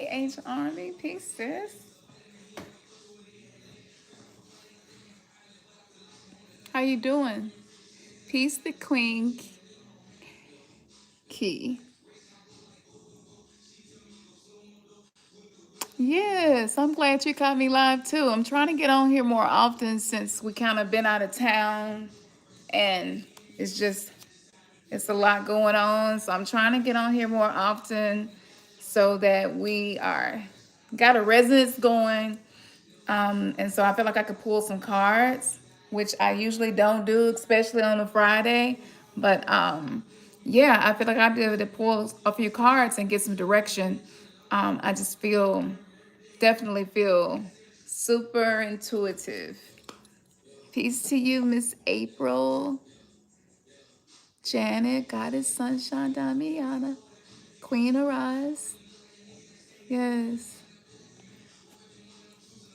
H Army. Peace, sis. How you doing? Peace, the Queen Key. Yes, I'm glad you caught me live too. I'm trying to get on here more often since we kind of been out of town and it's just it's a lot going on. So I'm trying to get on here more often so that we are got a resonance going. And so I feel like I could pull some cards, which I usually don't do, especially on a Friday. But yeah, I feel like I'd be able to pull a few cards and get some direction. I just definitely feel super intuitive. Peace to you, Miss April, Janet, Goddess Sunshine, Damiana, Queen Arise. Yes.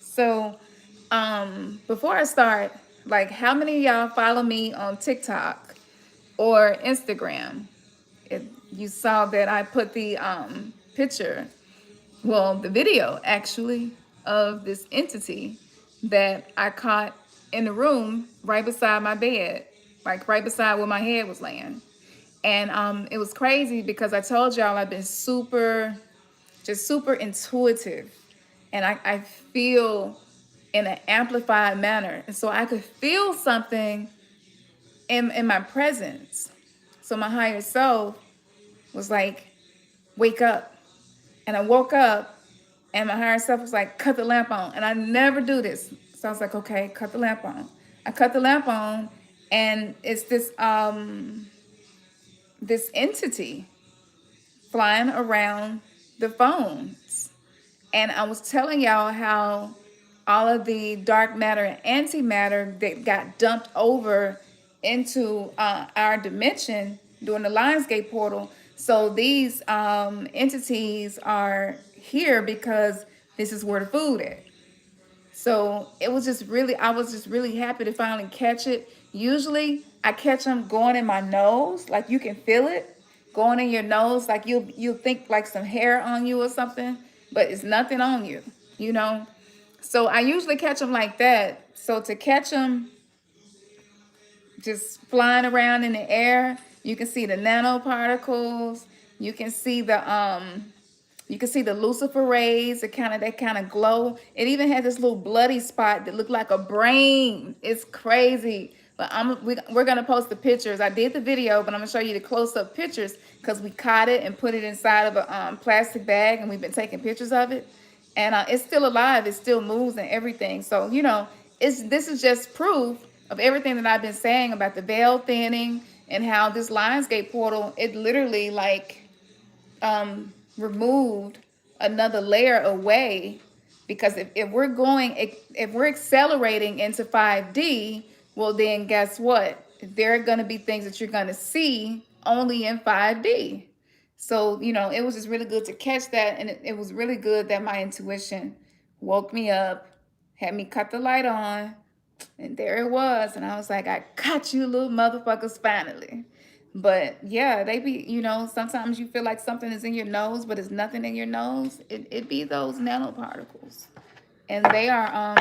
So, before I start, like, how many of y'all follow me on TikTok or Instagram? You saw that I put the picture, well, the video actually, of this entity that I caught in the room right beside my bed, like right beside where my head was laying. And it was crazy because I told y'all I've been super intuitive, and I feel in an amplified manner, and so I could feel something in my presence. So my higher self was like, wake up. And I woke up and my higher self was like, cut the lamp on. And I never do this, so I was like, okay, cut the lamp on. I cut the lamp on, and it's this entity flying around the phones. And I was telling y'all how all of the dark matter and antimatter that got dumped over into our dimension during the Lionsgate portal. So these entities are here because this is where the food is. So it was just really, I was just really happy to finally catch it. Usually I catch them going in my nose, like you can feel it going in your nose, like you'll think like some hair on you or something, but it's nothing on you, you know? So I usually catch them like that. So to catch them just flying around in the air, you can see the nanoparticles, you can see the Lucifer rays, that kind of glow. It even had this little bloody spot that looked like a brain. It's crazy. But we're gonna post the pictures. I did the video, but I'm gonna show you the close-up pictures because we caught it and put it inside of a plastic bag, and we've been taking pictures of it. And it's still alive. It still moves and everything. So this is just proof of everything that I've been saying about the veil thinning and how this Lionsgate portal, it literally like removed another layer away, because if we're accelerating into 5D, well then guess what, there are going to be things that you're going to see only in 5D. So it was just really good to catch that, and it was really good that my intuition woke me up, had me cut the light on, and there it was, and I was like, I got you little motherfuckers finally. But yeah, they be, sometimes you feel like something is in your nose, but it's nothing in your nose. It be those nanoparticles. And they are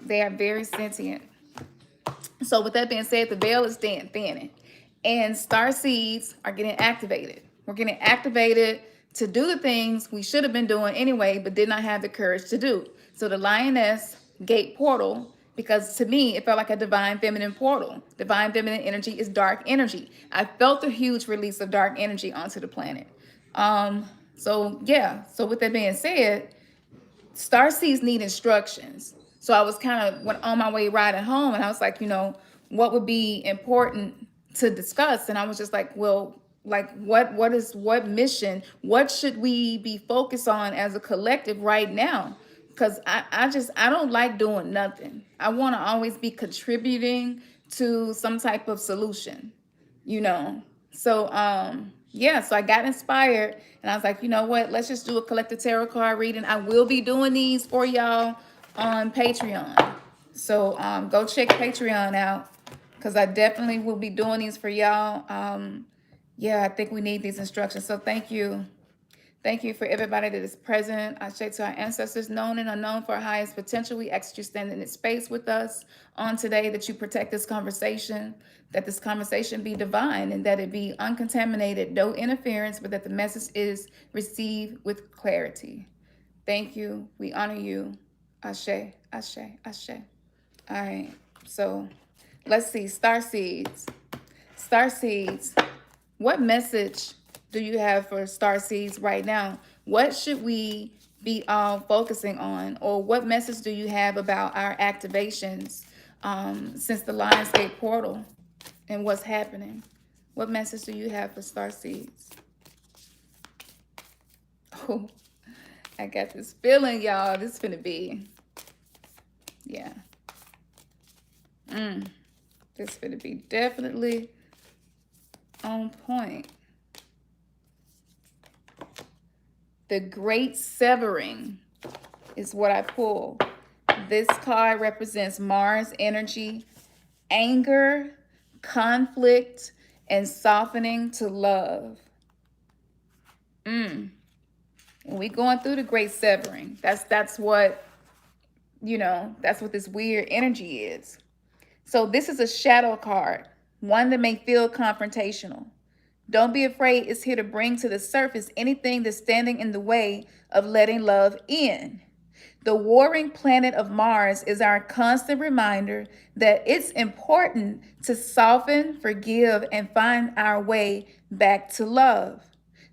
very sentient. So with that being said, the veil is thinning. And star seeds are getting activated. We're getting activated to do the things we should have been doing anyway, but did not have the courage to do. So the lioness gate portal, because to me, it felt like a divine feminine portal. Divine feminine energy is dark energy. I felt a huge release of dark energy onto the planet. So with that being said, star seeds need instructions. So I was kind of went on my way riding home, and I was like, what would be important to discuss? And I was just like, well, like what mission, what should we be focused on as a collective right now? Because I don't like doing nothing. I want to always be contributing to some type of solution, So so I got inspired, and I was like, you know what? Let's just do a collective tarot card reading. I will be doing these for y'all on Patreon. So go check Patreon out, because I definitely will be doing these for y'all. I think we need these instructions. So thank you. Thank you for everybody that is present. I say to our ancestors, known and unknown, for our highest potential. We ask you to stand in this space with us on today, that you protect this conversation, that this conversation be divine and that it be uncontaminated, no interference, but that the message is received with clarity. Thank you. We honor you. Ashe, ashe, ashe. All right. So let's see. Star seeds. Star seeds. What message do you have for star seeds right now? What should we be focusing on, or what message do you have about our activations since the Lionsgate portal and what's happening? What message do you have for star seeds? Oh, I got this feeling, y'all. This is gonna be, yeah. This is gonna be definitely on point. The Great Severing is what I pull. This card represents Mars energy, anger, conflict, and softening to love. When we going through the Great Severing, that's what, you know, that's what this weird energy is. So this is a shadow card, one that may feel confrontational. Don't be afraid. It's here to bring to the surface anything that's standing in the way of letting love in. The warring planet of Mars is our constant reminder that it's important to soften, forgive, and find our way back to love.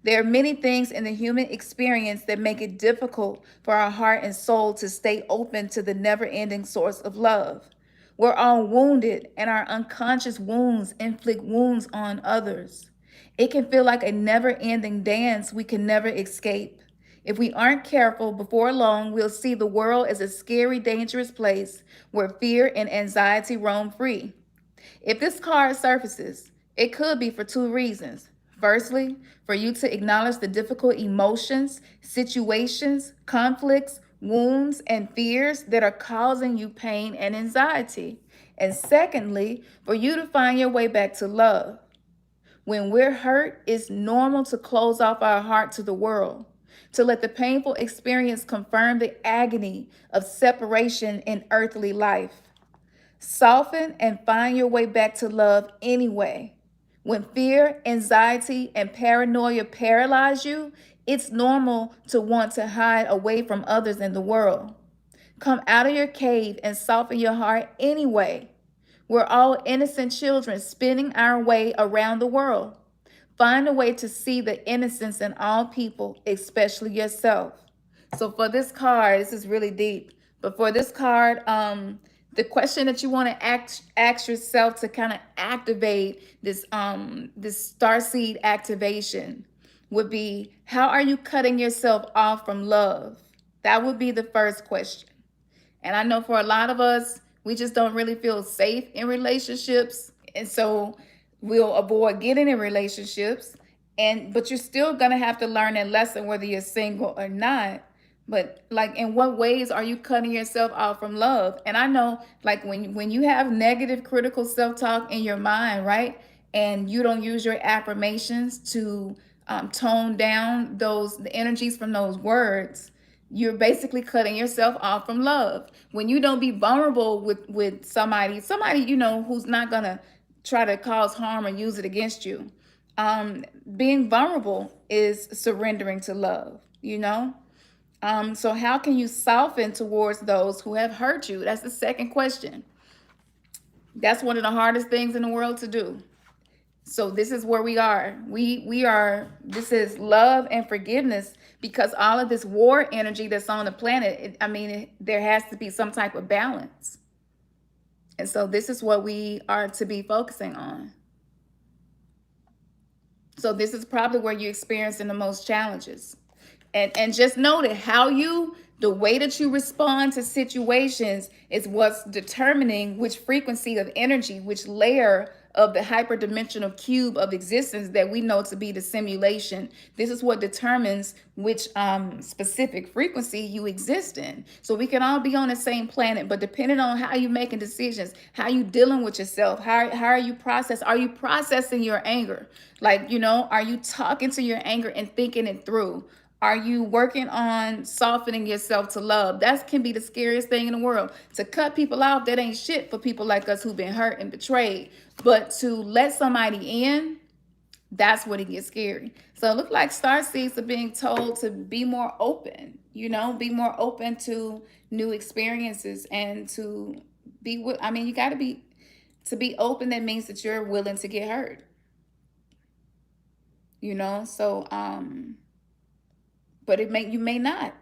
There are many things in the human experience that make it difficult for our heart and soul to stay open to the never-ending source of love. We're all wounded, and our unconscious wounds inflict wounds on others. It can feel like a never-ending dance we can never escape. If we aren't careful, before long, we'll see the world as a scary, dangerous place where fear and anxiety roam free. If this card surfaces, it could be for two reasons. Firstly, for you to acknowledge the difficult emotions, situations, conflicts, wounds, and fears that are causing you pain and anxiety. And secondly, for you to find your way back to love. When we're hurt, it's normal to close off our heart to the world, to let the painful experience confirm the agony of separation in earthly life. Soften and find your way back to love anyway. When fear, anxiety, and paranoia paralyze you, it's normal to want to hide away from others in the world. Come out of your cave and soften your heart anyway. We're all innocent children spinning our way around the world. Find a way to see the innocence in all people, especially yourself. So for this card, this is really deep. But for this card, the question that you want to ask yourself to kind of activate this this starseed activation would be, how are you cutting yourself off from love? That would be the first question. And I know for a lot of us, we just don't really feel safe in relationships. And so we'll avoid getting in relationships. But you're still going to have to learn that lesson, whether you're single or not. But like, in what ways are you cutting yourself off from love? And I know, like, when you have negative, critical self-talk in your mind, right? And you don't use your affirmations to tone down the energies from those words, you're basically cutting yourself off from love. When you don't be vulnerable with somebody, you know, who's not gonna try to cause harm or use it against you. Being vulnerable is surrendering to love, you know? So how can you soften towards those who have hurt you? That's the second question. That's one of the hardest things in the world to do. So this is where we are. This is love and forgiveness, because all of this war energy that's on the planet, there has to be some type of balance. And so this is what we are to be focusing on. So this is probably where you're experiencing the most challenges. And just know that the way that you respond to situations is what's determining which frequency of energy, which layer of the hyperdimensional cube of existence that we know to be the simulation. This is what determines which specific frequency you exist in. So we can all be on the same planet, but depending on how you're making decisions, how you dealing with yourself, how are you processing your anger? Like, you know, are you talking to your anger and thinking it through? Are you working on softening yourself to love? That can be the scariest thing in the world. To cut people off, that ain't shit for people like us who've been hurt and betrayed. But to let somebody in, that's when it gets scary. So it looks like star seeds are being told to be more open, be more open to new experiences and to be, I mean, you got to be open. That means that you're willing to get hurt, so, but you may not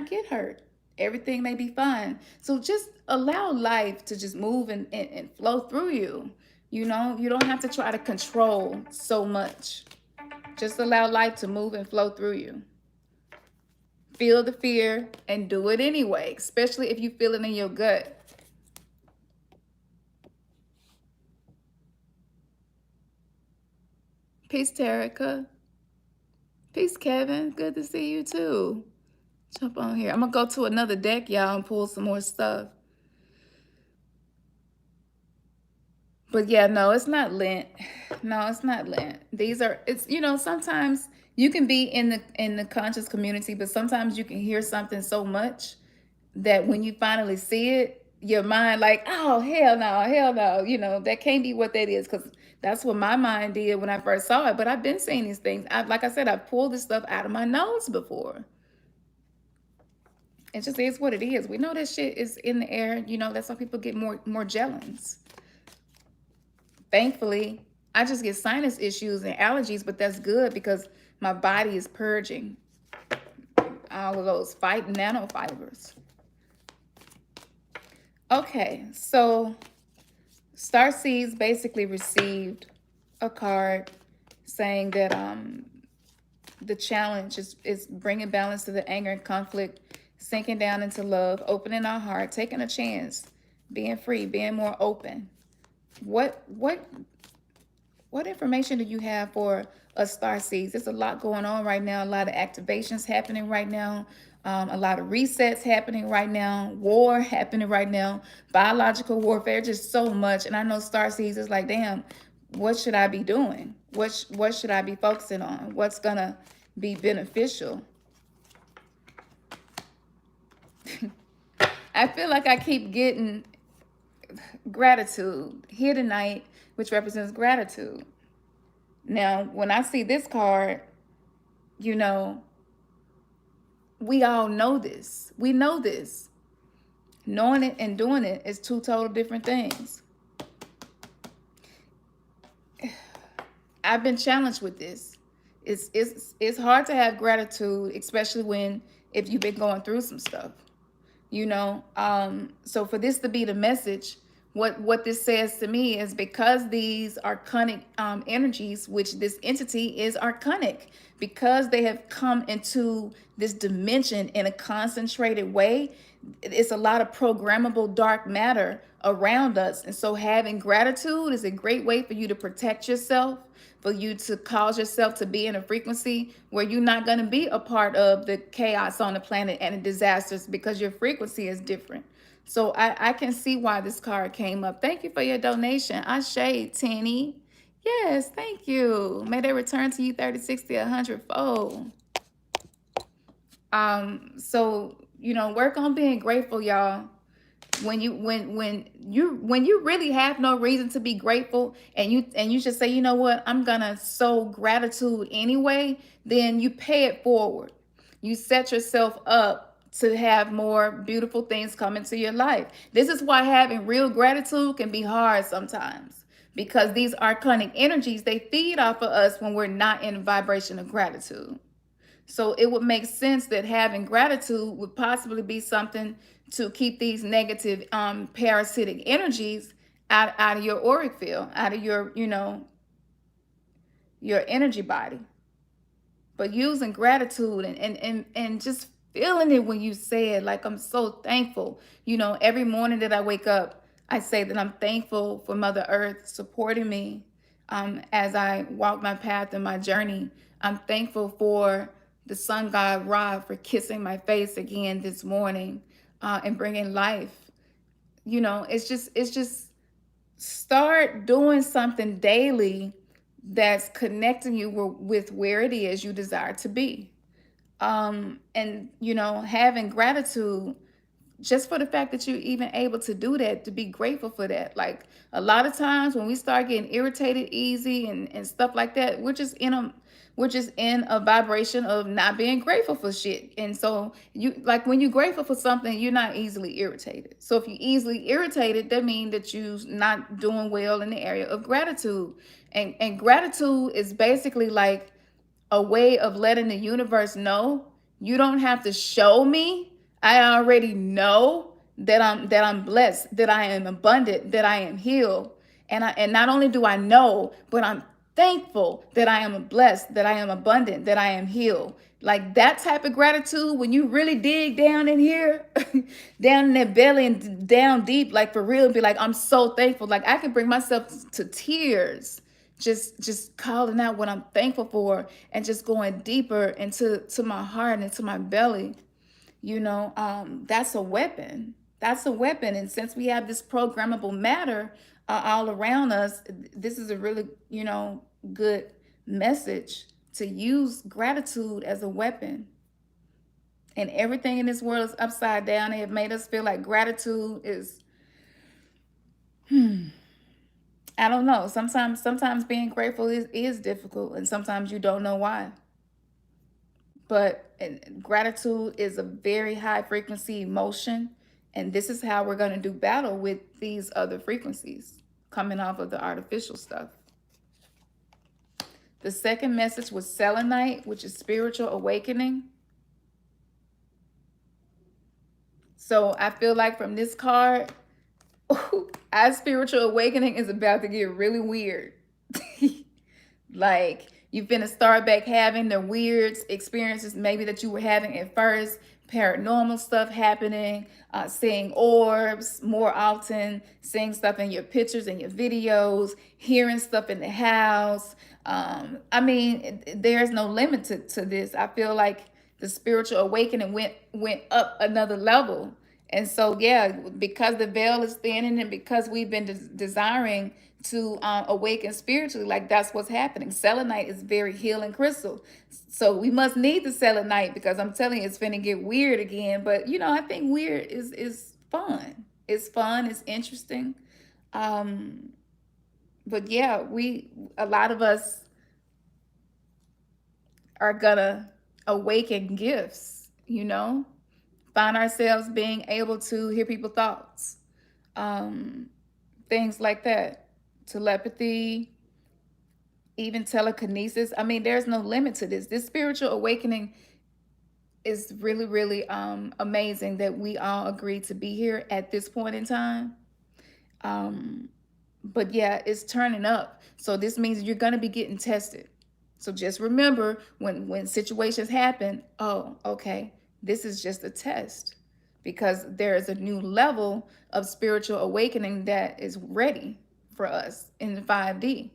get hurt. Everything may be fine. So just allow life to just move and flow through you. You don't have to try to control so much. Just allow life to move and flow through you. Feel the fear and do it anyway, especially if you feel it in your gut. Peace, Terica. Peace, Kevin. Good to see you too. Jump on here. I'm going to go to another deck, y'all, and pull some more stuff. But yeah, no, it's not Lent. No, it's not Lent. Sometimes you can be in the conscious community, but sometimes you can hear something so much that when you finally see it, your mind like, oh, hell no, hell no. That can't be what that is, because that's what my mind did when I first saw it. But I've been seeing these things. Like I said, I've pulled this stuff out of my nose before. It just is what it is. We know that shit is in the air. That's why people get more jealous. Thankfully, I just get sinus issues and allergies, but that's good because my body is purging all of those nanofibers. Okay, so Starseeds basically received a card saying that the challenge is bringing balance to the anger and conflict, sinking down into love, opening our heart, taking a chance, being free, being more open. What information do you have for us starseeds? There's a lot going on right now. A lot of activations happening right now. A lot of resets happening right now. War happening right now. Biological warfare, just so much. And I know starseeds is like, damn, what should I be doing? What should I be focusing on? What's gonna be beneficial? I feel like I keep getting gratitude here tonight, which represents gratitude. Now, when I see this card, we all know this. We know this. Knowing it and doing it is two total different things. I've been challenged with this. It's hard to have gratitude, especially if you've been going through some stuff. So for this to be the message, what this says to me is, because these archonic energies, which this entity is archonic, because they have come into this dimension in a concentrated way, it's a lot of programmable dark matter around us. And so having gratitude is a great way for you to protect yourself, for you to cause yourself to be in a frequency where you're not going to be a part of the chaos on the planet and the disasters, because your frequency is different. So I can see why this card came up. Thank you for your donation. Ashe, Tinny. Yes, thank you. May they return to you 30, 60, 100-fold. So, work on being grateful, y'all. When you really have no reason to be grateful, and you just say, you know what, I'm gonna sow gratitude anyway, then you pay it forward. You set yourself up to have more beautiful things come into your life. This is why having real gratitude can be hard sometimes, because these archonic energies, they feed off of us when we're not in a vibration of gratitude. So it would make sense that having gratitude would possibly be something to keep these negative parasitic energies out of your auric field, out of your your energy body. But using gratitude and just feeling it when you say it, like, I'm so thankful. Every morning that I wake up, I say that I'm thankful for Mother Earth supporting me as I walk my path and my journey. I'm thankful for the sun god Ra for kissing my face again this morning and bringing life. It's just start doing something daily that's connecting you with where it is you desire to be. And having gratitude just for the fact that you're even able to do that, to be grateful for that. Like a lot of times when we start getting irritated easy and stuff like that, we're just in a vibration of not being grateful for shit. And so you, like, when you're grateful for something, you're not easily irritated. So if you're easily irritated, that means that you're not doing well in the area of gratitude. And gratitude is basically like a way of letting the universe know you don't have to show me. I already know that I'm blessed, that I am abundant, that I am healed. And not only do I know, but I'm thankful that I am blessed, that I am abundant, that I am healed. Like that type of gratitude, when you really dig down in here, down in that belly and down deep, like for real, be like, I'm so thankful. Like I can bring myself to tears just calling out what I'm thankful for and just going deeper into my heart and into my belly. That's a weapon. That's a weapon. And since we have this programmable matter all around us, this is a really, good message to use gratitude as a weapon. And everything in this world is upside down. They have made us feel like gratitude is, I don't know. Sometimes being grateful is difficult, and sometimes you don't know why. But gratitude is a very high frequency emotion, and this is how we're going to do battle with these other frequencies coming off of the artificial stuff. The second message was selenite, which is spiritual awakening. So I feel like from this card, our spiritual awakening is about to get really weird. Like you finna start back having the weird experiences maybe that you were having at first, paranormal stuff happening, seeing orbs more often, seeing stuff in your pictures and your videos, hearing stuff in the house. I mean, there's no limit to this. I feel like the spiritual awakening went up another level. And so, yeah, because the veil is thinning and because we've been desiring to awaken spiritually, like that's what's happening. Selenite is very healing crystal. So we must need the selenite because I'm telling you, it's finna get weird again. But, I think weird is fun. It's fun. It's interesting. But yeah, a lot of us are gonna awaken gifts, find ourselves being able to hear people's thoughts, things like that, telepathy, even telekinesis. I mean, there's no limit to this. This spiritual awakening is really, really amazing that we all agreed to be here at this point in time. But yeah, it's turning up. So this means you're going to be getting tested. So just remember when situations happen, oh, okay, this is just a test because there is a new level of spiritual awakening that is ready for us in the 5D.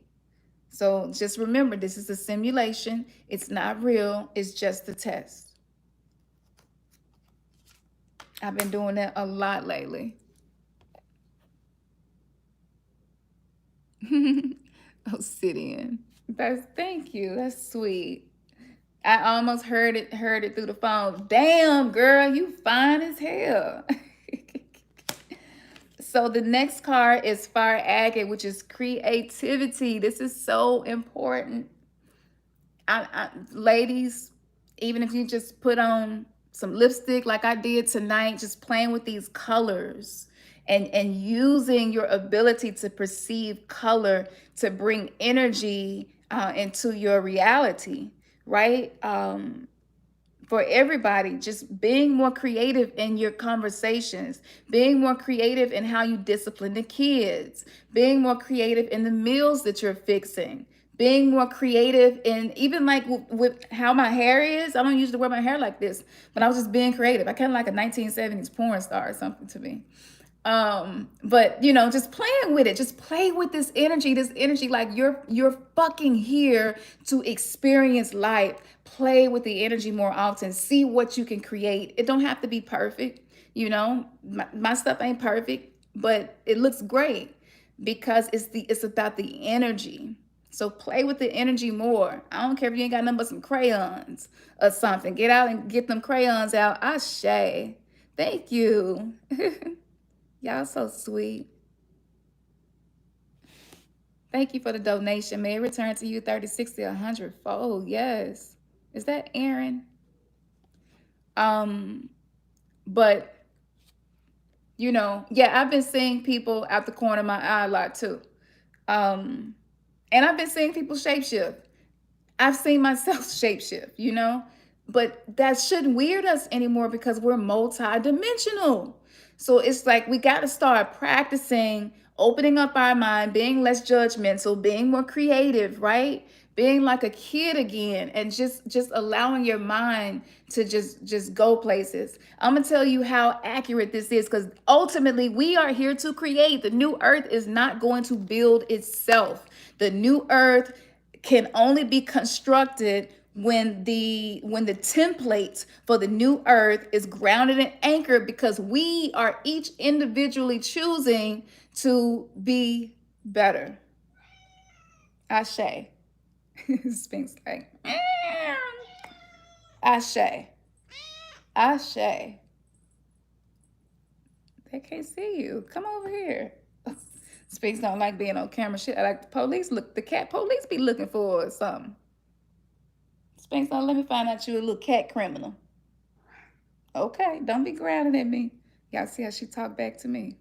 So just remember, this is a simulation. It's not real. It's just a test. I've been doing that a lot lately. Obsidian. Thank you. That's sweet. I almost heard it through the phone. Damn, girl, you fine as hell. So the next card is fire agate, which is creativity. This is so important. Ladies, even if you just put on some lipstick like I did tonight, just playing with these colors and using your ability to perceive color to bring energy into your reality, right? For everybody, just being more creative in your conversations, being more creative in how you discipline the kids, being more creative in the meals that you're fixing, being more creative in even like with how my hair is. I don't usually wear my hair like this, but I was just being creative. I kind of like a 1970s porn star or something to me. But just playing with it, just play with this energy like you're fucking here to experience life. Play with the energy more often, see what you can create. It don't have to be perfect. My stuff ain't perfect, but it looks great because it's about the energy. So play with the energy more. I don't care if you ain't got nothing but some crayons or something. Get out and get them crayons out. Ashe. Thank you. Y'all so sweet. Thank you for the donation. May it return to you 30, 60, 100 fold. Yes. Is that Aaron? But you know, yeah, I've been seeing people out the corner of my eye a lot too. And I've been seeing people shapeshift. I've seen myself shapeshift, you know, but that shouldn't weird us anymore because we're multi-dimensional. So it's like we got to start practicing opening up our mind, being less judgmental, being more creative, right? Being like a kid again, and just allowing your mind to just go places. I'm gonna tell you how accurate this is, because ultimately we are here to create. The new earth is not going to build itself. The new earth can only be constructed when the template for the new earth is grounded and anchored, because we are each individually choosing to be better. Ashe. Sphinx like Ashe. Ashe. They can't see you. Come over here. Sphinx don't like being on camera. Shit, I like the police. Look, the cat police be looking for or something. Sphinx don't let me find out you a little cat criminal. Okay, don't be growling at me. Y'all see how she talk back to me.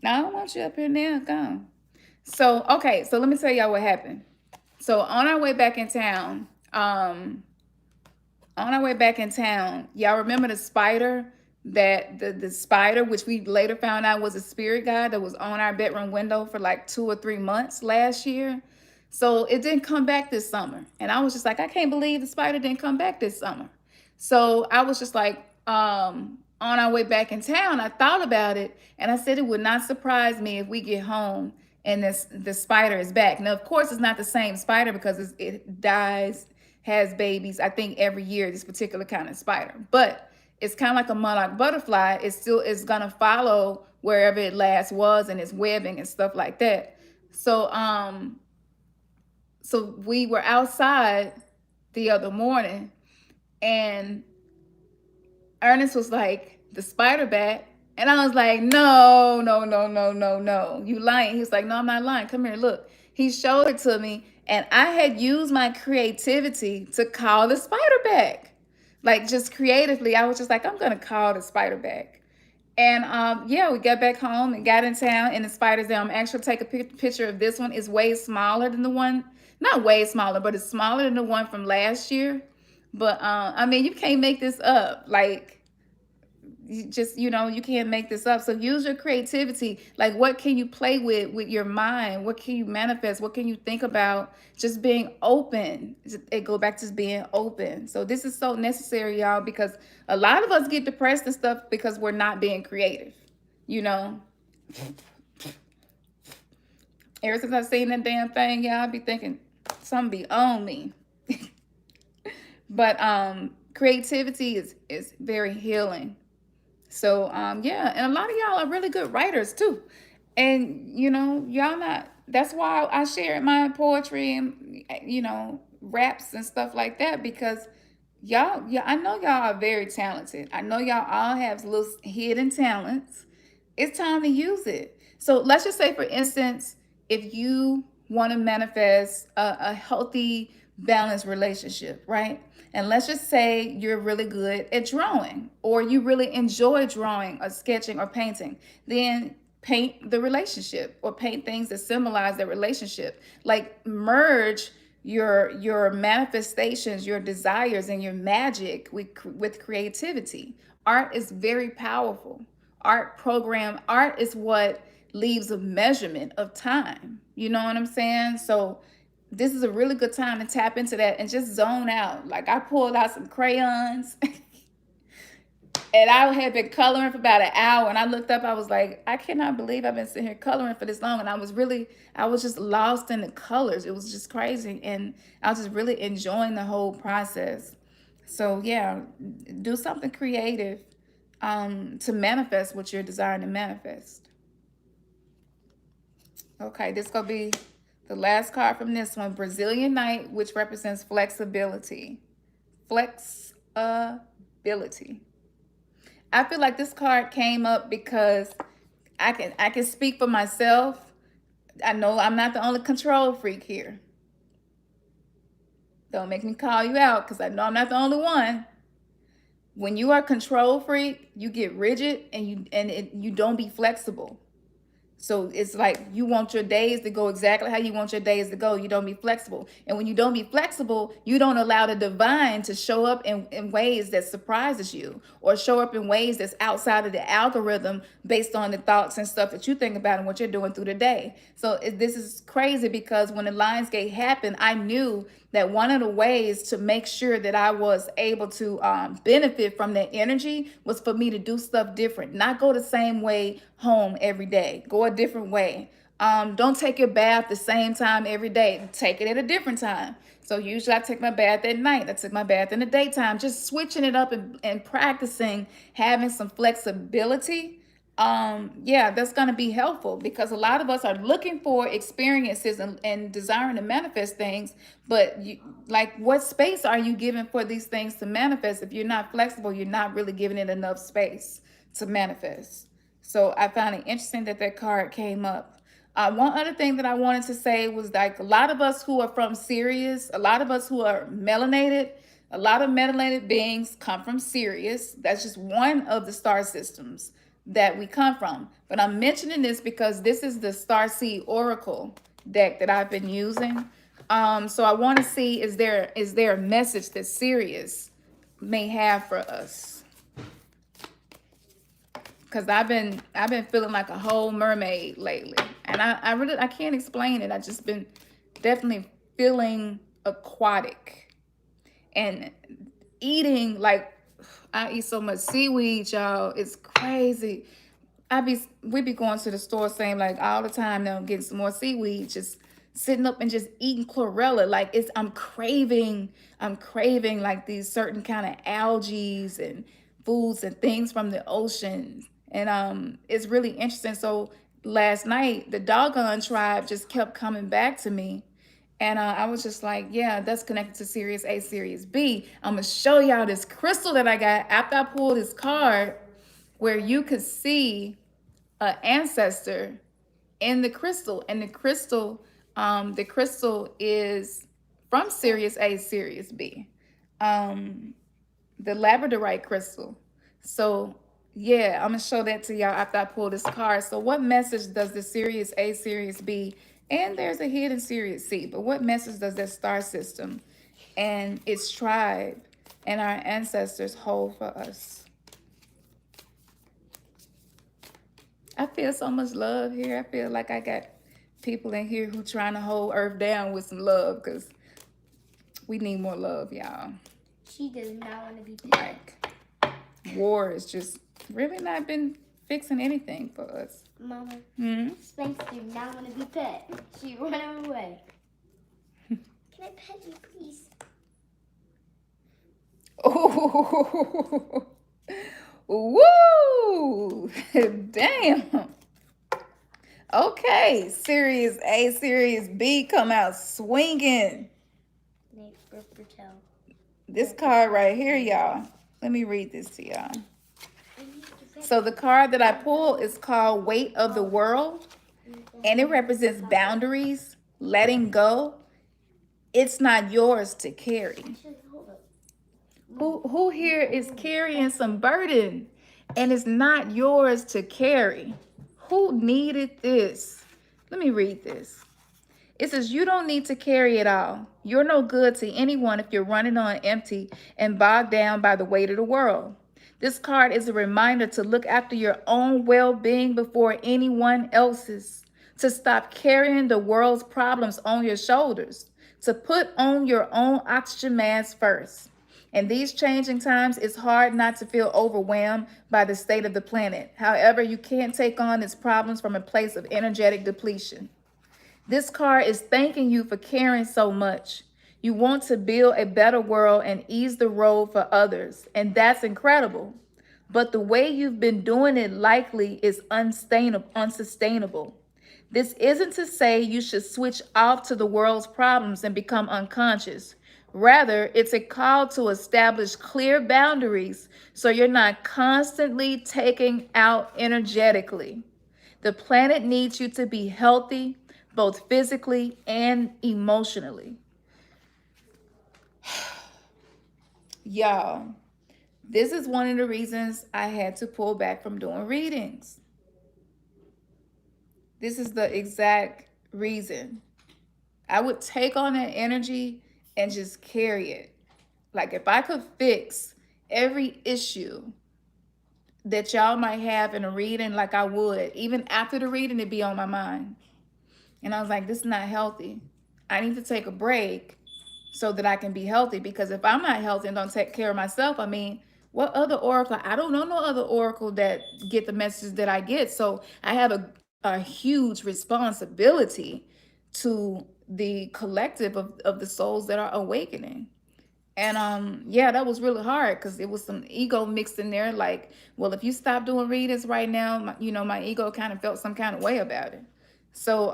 Now I don't want you up here now. Come. So okay, so let me tell y'all what happened. So on our way back in town, y'all remember the spider, that the spider, which we later found out was a spirit guide that was on our bedroom window for like 2 or 3 months last year. So it didn't come back this summer. And I was just like, I can't believe the spider didn't come back this summer. So I was just like, on our way back in town, I thought about it and I said it would not surprise me if we get home and the spider is back. Now, of course, it's not the same spider because it dies, has babies, I think every year, this particular kind of spider. But it's kind of like a monarch butterfly. It still is gonna follow wherever it last was and its webbing and stuff like that. So we were outside the other morning and Ernest was like, the spider back. And I was like, no, no, no, no, no, no. You lying. He was like, no, I'm not lying. Come here, look. He showed it to me. And I had used my creativity to call the spider back. Like just creatively, I was just like, I'm gonna call the spider back. And yeah, we got back home and got in town, and the spider's there. I'm actually take a picture of this one. It's way smaller than the one, not way smaller, but it's smaller than the one from last year. But I mean, you can't make this up. Like, you can't make this up. So use your creativity. Like, what can you play with your mind? What can you manifest? What can you think about? Just being open. It go back to being open. So this is so necessary, y'all, because a lot of us get depressed and stuff because we're not being creative. You know, ever since I've seen that damn thing, y'all, I be thinking something be on me. But creativity is very healing. So yeah, and a lot of y'all are really good writers too. And y'all not, that's why I share my poetry and raps and stuff like that, because yeah, I know y'all are very talented. I know y'all all have little hidden talents. It's time to use it. So let's just say, for instance, if you want to manifest a healthy, balanced relationship, right? And let's just say you're really good at drawing, or you really enjoy drawing or sketching or painting, then paint the relationship or paint things that symbolize the relationship. Like, merge your manifestations, your desires, and your magic with creativity. Art is very powerful. Art is what leaves a measurement of time. You know what I'm saying? So this is a really good time to tap into that and just zone out. Like, I pulled out some crayons and I had been coloring for about an hour, and I looked up, I was like, I cannot believe I've been sitting here coloring for this long. And I was just lost in the colors. It was just crazy. And I was just really enjoying the whole process. So yeah, do something creative to manifest what you're desiring to manifest. Okay, this gonna be The last card from this one, Brazilian Knight, which represents flexibility. Flexibility. I feel like this card came up because I can speak for myself. I know I'm not the only control freak here. Don't make me call you out because I know I'm not the only one. When you are a control freak, you get rigid and you don't be flexible. So it's like you want your days to go exactly how you want your days to go. You don't be flexible. And when you don't be flexible, you don't allow the divine to show up in ways that surprises you or show up in ways that's outside of the algorithm based on the thoughts and stuff that you think about and what you're doing through the day. So this is crazy because when the Lionsgate happened, I knew that one of the ways to make sure that I was able to benefit from that energy was for me to do stuff different, not go the same way home every day, go a different way. Don't take your bath the same time every day. Take it at a different time. So usually I take my bath at night. I took my bath in the daytime, just switching it up and practicing having some flexibility. Yeah, that's going to be helpful because a lot of us are looking for experiences and desiring to manifest things, but like what space are you giving for these things to manifest? If you're not flexible, you're not really giving it enough space to manifest. So I found it interesting that that card came up. One other thing that I wanted to say was like a lot of us who are from Sirius, a lot of us who are melanated, a lot of melanated beings come from Sirius. That's just one of the star systems that we come from. But I'm mentioning this because this is the Starseed Oracle deck that I've been using. So I want to see, is there a message that Sirius may have for us? Because I've been feeling like a whole mermaid lately. And I can't explain it. I just been definitely feeling aquatic. And eating, like, I eat so much seaweed, y'all. It's crazy. We be going to the store saying like all the time now, getting some more seaweed, just sitting up and just eating chlorella. Like I'm craving like these certain kind of algae and foods and things from the ocean. And it's really interesting. So last night, the doggone tribe just kept coming back to me. And I was just like, yeah, that's connected to Sirius A, Sirius B. I'm going to show y'all this crystal that I got after I pulled this card where you could see an ancestor in the crystal. And the crystal is from Sirius A, Sirius B. The labradorite crystal. So yeah, I'm gonna show that to y'all after I pull this card. So what message does the Sirius A, Sirius B, and there's a hidden Sirius C, but what message does that star system and its tribe and our ancestors hold for us? I feel so much love here. I feel like I got people in here who trying to hold Earth down with some love because we need more love, y'all. She does not want to be pet. Like, war has just really not been fixing anything for us. Mama, Spanx does not want to be pet. She ran away. Can I pet you, please? Oh, woo! Damn. Okay, Sirius A, Sirius B come out swinging. This card right here, y'all. Let me read this to y'all. So the card that I pulled is called Weight of the World, and it represents boundaries, letting go. It's not yours to carry. Who here is carrying some burden and it's not yours to carry? Who needed this? Let me read this. It says, you don't need to carry it all. You're no good to anyone if you're running on empty and bogged down by the weight of the world. This card is a reminder to look after your own well-being before anyone else's, to stop carrying the world's problems on your shoulders, to put on your own oxygen mask first. In these changing times, it's hard not to feel overwhelmed by the state of the planet. However, you can't take on its problems from a place of energetic depletion. This card is thanking you for caring so much. You want to build a better world and ease the road for others, and that's incredible. But the way you've been doing it likely is unsustainable. This isn't to say you should switch off to the world's problems and become unconscious. Rather, it's a call to establish clear boundaries so you're not constantly taking out energetically. The planet needs you to be healthy, both physically and emotionally. Y'all, this is one of the reasons I had to pull back from doing readings. This is the exact reason. I would take on that energy and just carry it. Like if I could fix every issue that y'all might have in a reading, like I would, even after the reading, it'd be on my mind. And I was like, this is not healthy. I need to take a break so that I can be healthy. Because if I'm not healthy and don't take care of myself, I mean, what other oracle? I don't know no other oracle that get the messages that I get. So I have a huge responsibility to the collective of the souls that are awakening. And yeah, that was really hard because it was some ego mixed in there. Like, well, if you stop doing readings right now, my ego kind of felt some kind of way about it. So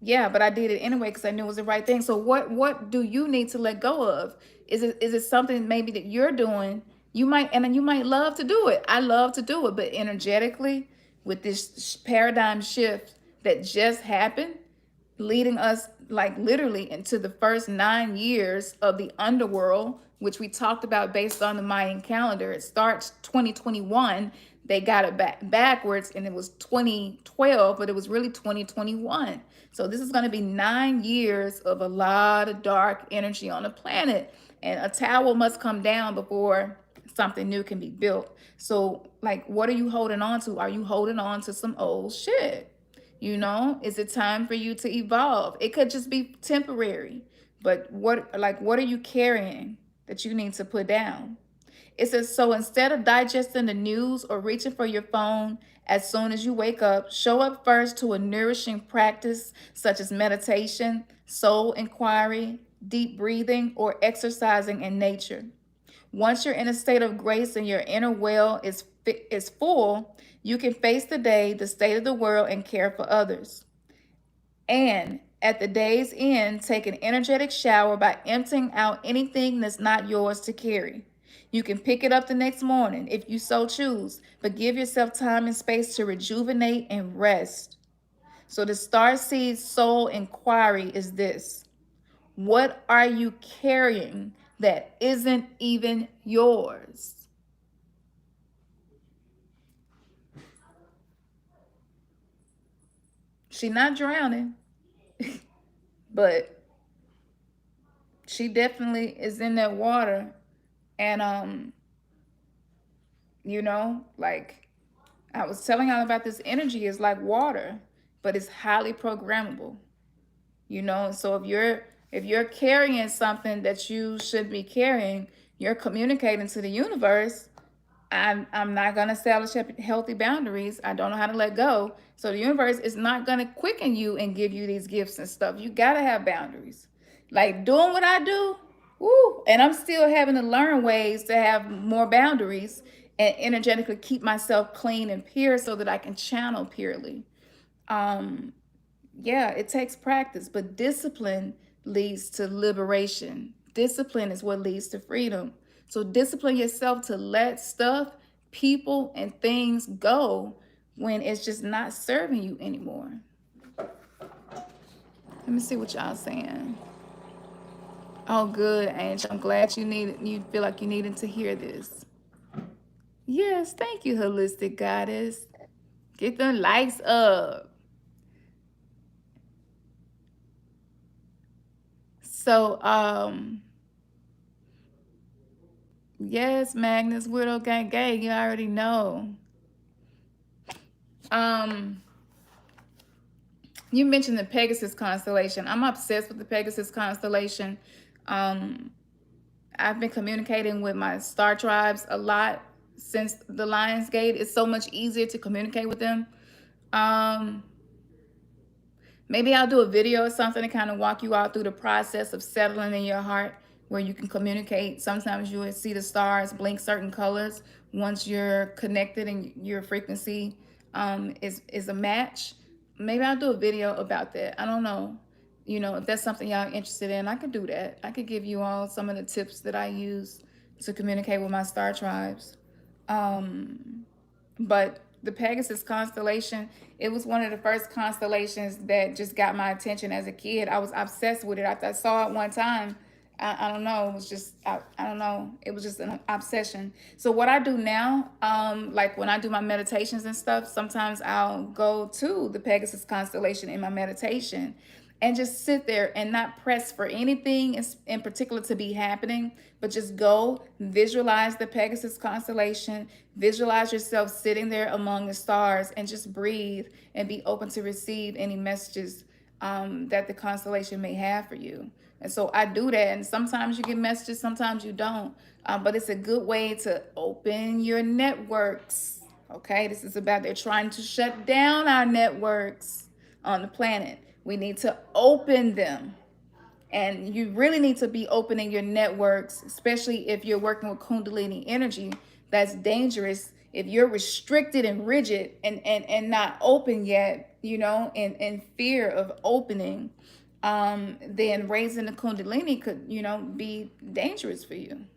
yeah, but I did it anyway because I knew it was the right thing. So what do you need to let go of? Is it something maybe that you're doing? You might, and then you might love to do it. I love to do it, but energetically, with this paradigm shift that just happened, leading us like literally into the first 9 years of the underworld, which we talked about based on the Mayan calendar. It starts 2021. They got it backwards, and it was 2012, but it was really 2021. So this is going to be 9 years of a lot of dark energy on the planet, and a tower must come down before something new can be built. So like, what are you holding on to? Are you holding on to some old shit? Is it time for you to evolve? It could just be temporary, but what are you carrying that you need to put down? It says, so instead of digesting the news or reaching for your phone as soon as you wake up, show up first to a nourishing practice such as meditation, soul inquiry, deep breathing, or exercising in nature. Once you're in a state of grace and your inner well is full, you can face the day, the state of the world, and care for others. And at the day's end, take an energetic shower by emptying out anything that's not yours to carry. You can pick it up the next morning if you so choose, but give yourself time and space to rejuvenate and rest. So the Starseed Soul Inquiry is this: what are you carrying that isn't even yours? She not drowning, but she definitely is in that water. And like I was telling y'all about, this energy is like water, but it's highly programmable. So if you're carrying something that you should be carrying, you're communicating to the universe, I'm not going to establish healthy boundaries. I don't know how to let go. So the universe is not going to quicken you and give you these gifts and stuff. You got to have boundaries. Like doing what I do, woo, and I'm still having to learn ways to have more boundaries and energetically keep myself clean and pure so that I can channel purely. Um, yeah, it takes practice, but discipline leads to liberation. Discipline is what leads to freedom. So discipline yourself to let stuff, people, and things go when it's just not serving you anymore. Let me see what y'all saying. Oh, good, Angel. I'm glad you feel like you needed to hear this. Yes, thank you, Holistic Goddess. Get them likes up. So, yes, Magnus, Widow Gang Gang, you already know. You mentioned the Pegasus constellation. I'm obsessed with the Pegasus constellation. I've been communicating with my star tribes a lot since the Lions Gate. It's so much easier to communicate with them. Maybe I'll do a video or something to kind of walk you out through the process of settling in your heart, where you can communicate. Sometimes you will see the stars blink certain colors once you're connected and your frequency is a match. maybe I'll do a video about that. I don't know. If that's something y'all interested in, I could do that. I could give you all some of the tips that I use to communicate with my star tribes. But the Pegasus constellation, it was one of the first constellations that just got my attention as a kid. I was obsessed with it. After I saw it one time, I don't know, it was just, I don't know, it was just an obsession. So what I do now, like when I do my meditations and stuff, sometimes I'll go to the Pegasus constellation in my meditation and just sit there and not press for anything in particular to be happening, but just go visualize the Pegasus constellation, visualize yourself sitting there among the stars, and just breathe and be open to receive any messages that the constellation may have for you. And so I do that, and sometimes you get messages, sometimes you don't, but it's a good way to open your networks. Okay, this is about, they're trying to shut down our networks on the planet. We need to open them. And you really need to be opening your networks, especially if you're working with Kundalini energy. That's dangerous. If you're restricted and rigid and not open yet, in fear of opening, then raising the Kundalini could, be dangerous for you.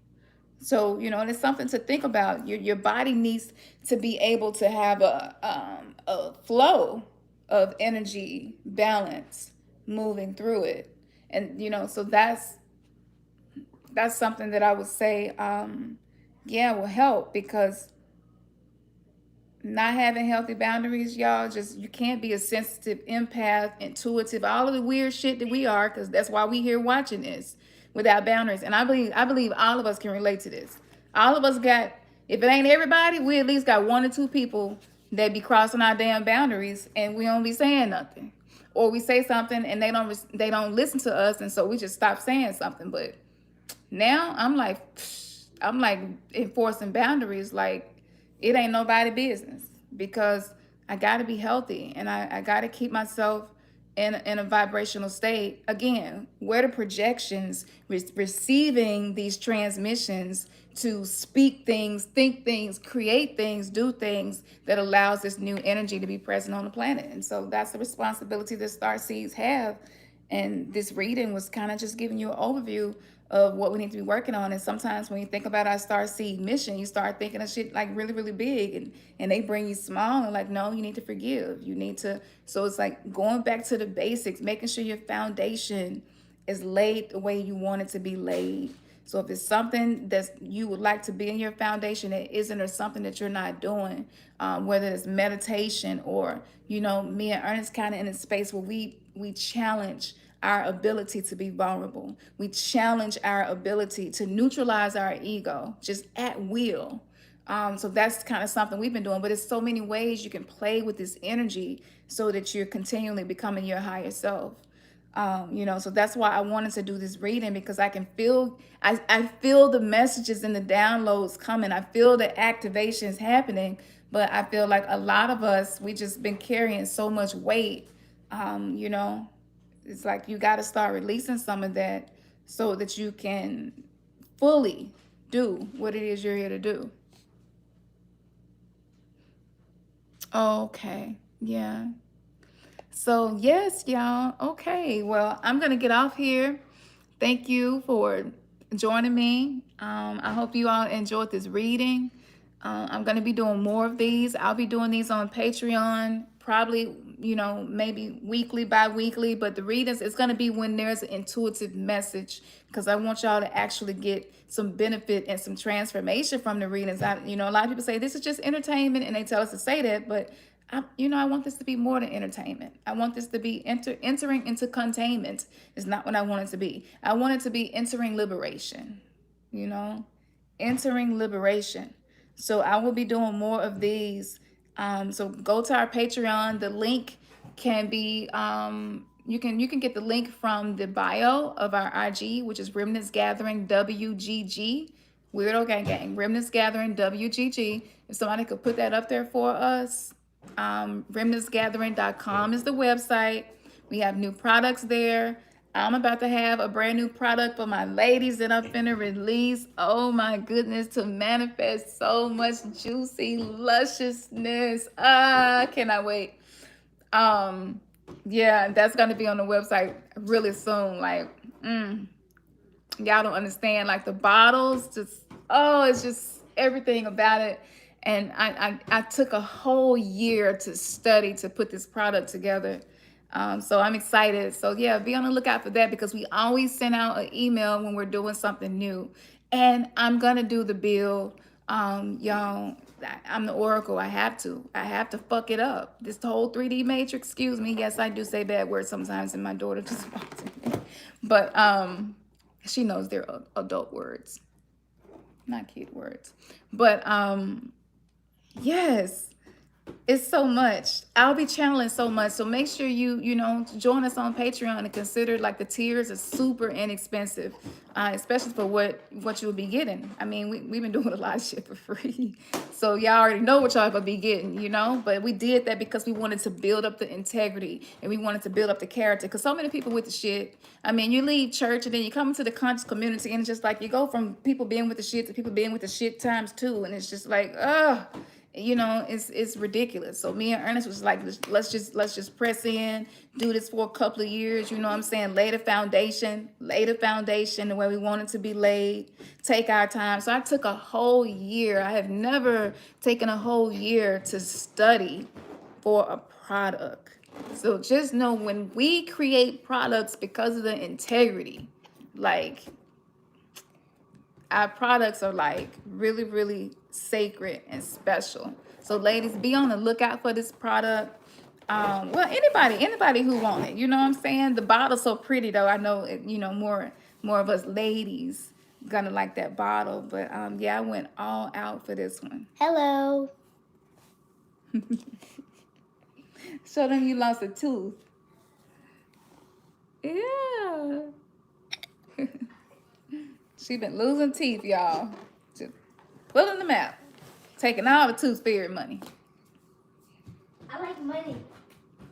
So, and it's something to think about. Your body needs to be able to have a flow of energy balance moving through it. And, so that's something that I would say, will help, because not having healthy boundaries, y'all, you can't be a sensitive empath, intuitive, all of the weird shit that we are, because that's why we here watching this, without boundaries. And I believe all of us can relate to this. All of us got, if it ain't everybody, we at least got one or two people that be crossing our damn boundaries, and we don't be saying nothing, or we say something and they don't listen to us, and so we just stop saying something. But now I'm like enforcing boundaries like it ain't nobody business, because I got to be healthy, and I got to keep myself in a vibrational state. Again, where the projections, receiving these transmissions to speak things, think things, create things, do things that allows this new energy to be present on the planet. And so that's the responsibility that star seeds have. And this reading was kind of just giving you an overview of what we need to be working on. And sometimes when you think about our star seed mission, you start thinking of shit like really, really big, and they bring you small, and like, no, you need to forgive. You need to, so it's like going back to the basics, making sure your foundation is laid the way you want it to be laid. So if it's something that you would like to be in your foundation that isn't, or something that you're not doing, whether it's meditation or, me and Ernest kind of in a space where we challenge our ability to be vulnerable. We challenge our ability to neutralize our ego just at will. So that's kind of something we've been doing, but there's so many ways you can play with this energy so that you're continually becoming your higher self. So that's why I wanted to do this reading, because I can feel, I feel the messages and the downloads coming. I feel the activations happening, but I feel like a lot of us, we just been carrying so much weight. It's like you got to start releasing some of that so that you can fully do what it is you're here to do. Okay. Yeah. So yes, y'all. Okay. Well, I'm going to get off here. Thank you for joining me. I hope you all enjoyed this reading. I'm going to be doing more of these. I'll be doing these on Patreon, probably, maybe weekly, bi-weekly, but the readings, it's going to be when there's an intuitive message, because I want y'all to actually get some benefit and some transformation from the readings. A lot of people say this is just entertainment, and they tell us to say that, but I want this to be more than entertainment. I want this to be entering into containment. Is not what I want it to be. I want it to be entering liberation, entering liberation. So I will be doing more of these. So go to our Patreon. The link can be, you can get the link from the bio of our IG, which is Remnants Gathering WGG. Weirdo Gang Gang. Remnants Gathering WGG. If somebody could put that up there for us. remnantsgathering.com is the website. We have new products there. I'm about to have a brand new product for my ladies that I'm finna release. Oh my goodness, to manifest so much juicy lusciousness. Cannot wait. Yeah, that's gonna be on the website really soon. Like, y'all don't understand. Like the bottles, just it's just everything about it. And I took a whole year to study to put this product together. So I'm excited. So yeah, be on the lookout for that because we always send out an email when we're doing something new. And I'm gonna do the build. Y'all, I'm the oracle. I have to. I have to fuck it up. This whole 3D matrix. Excuse me. Yes, I do say bad words sometimes, and my daughter just walked in. But she knows they're adult words, not kid words. But yes, it's so much. I'll be channeling so much. So make sure you join us on Patreon and consider like the tiers are super inexpensive, especially for what you'll be getting. I mean, we've been doing a lot of shit for free. So y'all already know what y'all gonna be getting, but we did that because we wanted to build up the integrity and we wanted to build up the character. Because so many people with the shit, I mean, you leave church and then you come into the conscious community and it's just like you go from people being with the shit to people being with the shit times two. And it's just like, it's ridiculous. So me and Ernest was like, let's just press in, do this for a couple of years, you know what I'm saying? Lay the foundation the way we want it to be laid, take our time. So I took a whole year. I have never taken a whole year to study for a product. So just know when we create products because of the integrity, like our products are like really, really sacred and special. So ladies, be on the lookout for this product. Well, anybody who want it, you know what I'm saying? The bottle's so pretty though. I know more of us ladies gonna like that bottle. But yeah, I went all out for this one. Hello. Show them you lost a tooth. Yeah. She been losing teeth, y'all. Just pulling them out. Taking all the tooth fairy money. I like money.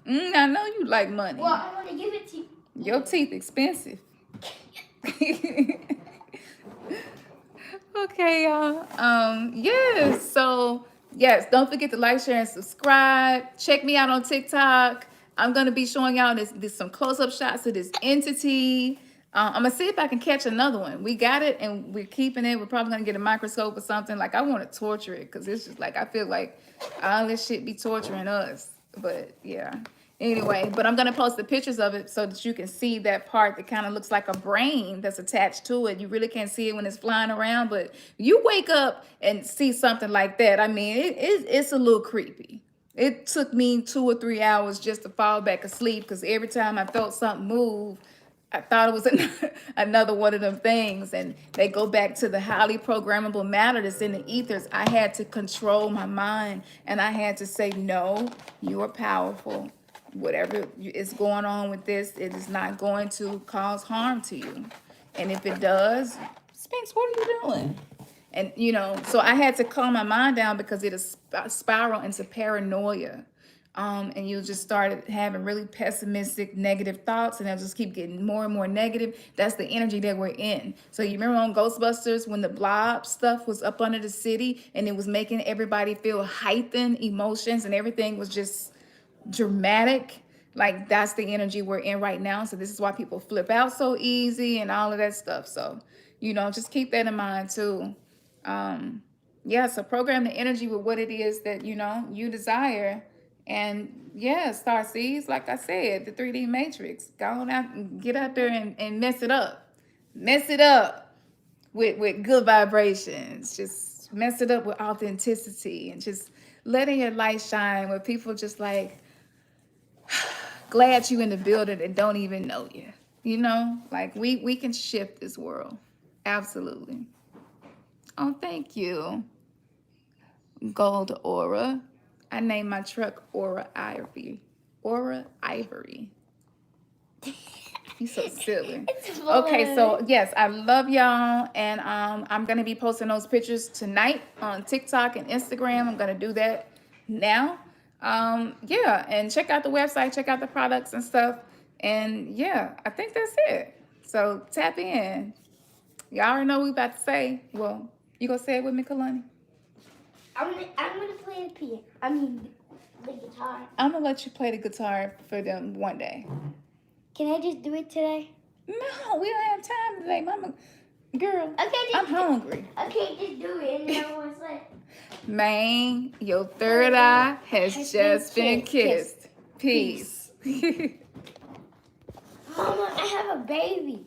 I know you like money. Well, I want to give it to you. Your teeth expensive. Okay, y'all. Yes. So yes, don't forget to like, share, and subscribe. Check me out on TikTok. I'm gonna be showing y'all this some close-up shots of this entity. I'm gonna see if I can catch another one. We got it and we're keeping it. We're probably gonna get a microscope or something. Like I want to torture it because it's just like I feel like all this shit be torturing us. But yeah. Anyway, but I'm gonna post the pictures of it so that you can see that part that kind of looks like a brain that's attached to it. You really can't see it when it's flying around, but you wake up and see something like that. I mean, it's a little creepy. It took me 2 or 3 hours just to fall back asleep because every time I felt something move, I thought it was another one of them things. And they go back to the highly programmable matter that's in the ethers. I had to control my mind and I had to say, no, you are powerful. Whatever is going on with this, it is not going to cause harm to you. And if it does, Sphinx, what are you doing? And, so I had to calm my mind down because it'll spiral into paranoia. And you just started having really pessimistic, negative thoughts, and they'll just keep getting more and more negative. That's the energy that we're in. So you remember on Ghostbusters when the blob stuff was up under the city and it was making everybody feel heightened emotions and everything was just dramatic? Like that's the energy we're in right now. So this is why people flip out so easy and all of that stuff. So, just keep that in mind too. Yeah, so program the energy with what it is that, you desire. And yeah, star seeds, like I said, the 3D matrix. Go on out and get out there and mess it up. Mess it up with good vibrations. Just mess it up with authenticity and just letting your light shine where people just like glad you in the building and don't even know you. Like we can shift this world. Absolutely. Oh, thank you. Gold Aura. I named my truck Aura Ivory. Aura Ivory. You so silly. Okay, so yes, I love y'all, and I'm gonna be posting those pictures tonight on TikTok and Instagram. I'm gonna do that now. Yeah, and check out the website, check out the products and stuff, and yeah, I think that's it. So tap in. Y'all already know what we about to say. Well, you gonna say it with me, Kalani? I'm gonna play the piano. I mean, the guitar. I'm gonna let you play the guitar for them one day. Can I just do it today? No, we don't have time today, Mama. Girl, Okay, I'm hungry. Okay, just do it and then I want to say. Man, your third eye has just been kissed. Peace. Mama, I have a baby.